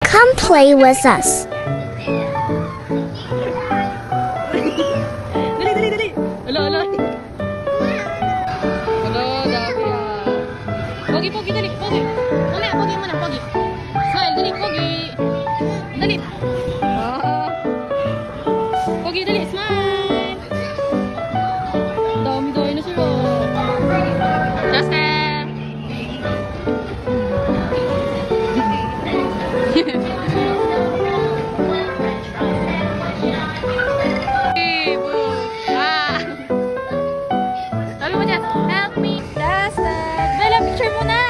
Come play with us. Dali. Alo. Dami ah. Pogi, dali. Pogi. Mamaya, pogi muna, pogi. Smile, dali, pogi. Dali. Pogi, dali, smile. Dami na sila. Justin. Sabi mo dyan, help me, Justin. Bella, picture mo na.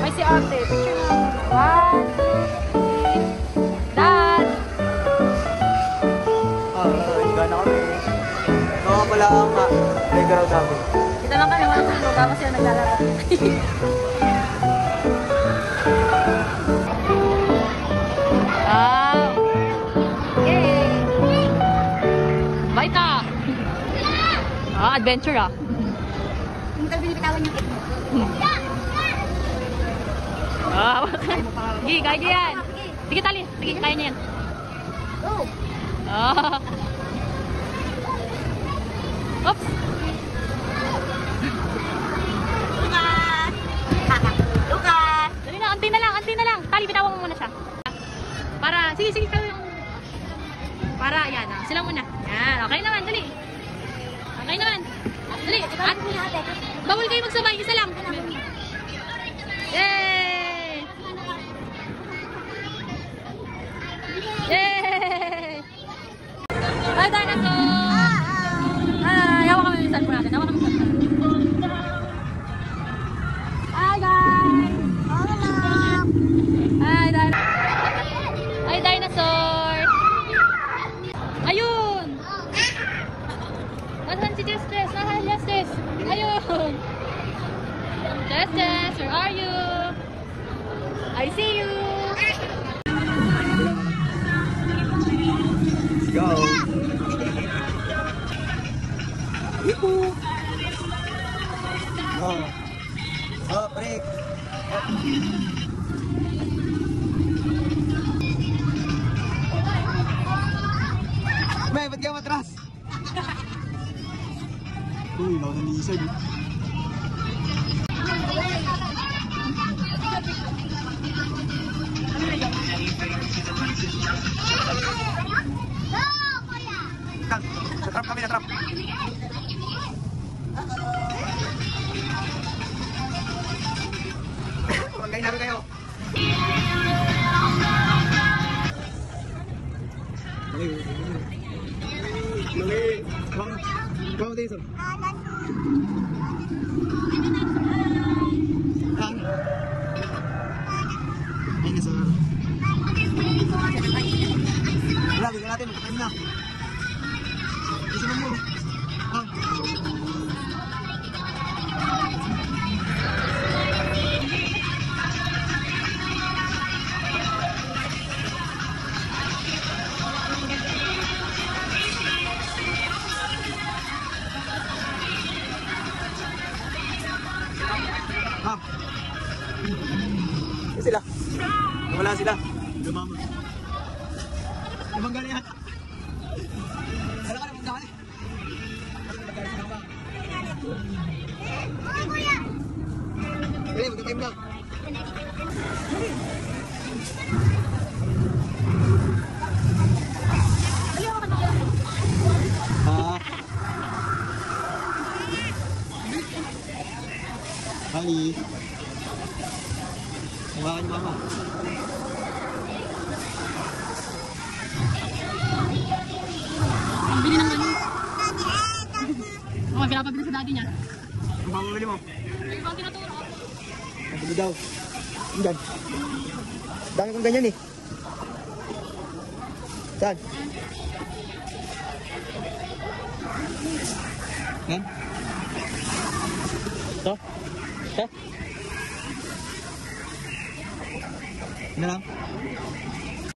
May si ate, picture mo. 1, 2, 3. Dad. Higa na kami. Mga pala ang playground namin. Dito lang kami, walang tulog. Tapos sila naglalaro. Yay! Baita! Adventure ah. Hindi ka binitawan yung cake mo. Sige, kaya niya yan. Sige, tali. Sige, kaya niya yan. Go! Oops! Lucas! Dali na, anti na lang. Tali, bitawan mo muna siya. Para, sige, kayo yung... Para, yan ah. Sila muna. Yan, okay naman, dali. Okay naman. Dali, at... Bawal kayo magsabay, isa lang. Yay! Yay! Ay, dinosaur! Ay, hawa kami yung cellphone natin. Hi, guys! Hi, dinosaur! Ayun! Nasaan si Justice? Ayun! Justice, where are you? I see you! Let's go! Yuhu! Break! May, ba't ka matras? Uy, naku nalisag eh. Sa trap. Pagkain namin kayo. Come Jason. Ayun na sa... Wala, bigyan natin. Ayun na. Isa mo muna. Sila. Wala sila. Lumama. Lumanggal yan. Wala ka naman dahil. Pwede, magkakaim lang. Hali. Hawakan mama. Ang bili ng ano. Oh, pinapabili sa daddy niya. Ang pamabili mo? Ay, ibang tinaturo. Ang bili daw. Hanggang. Dami kong ganyan eh. Saan? Yan? Ito? Ito? Ano lang?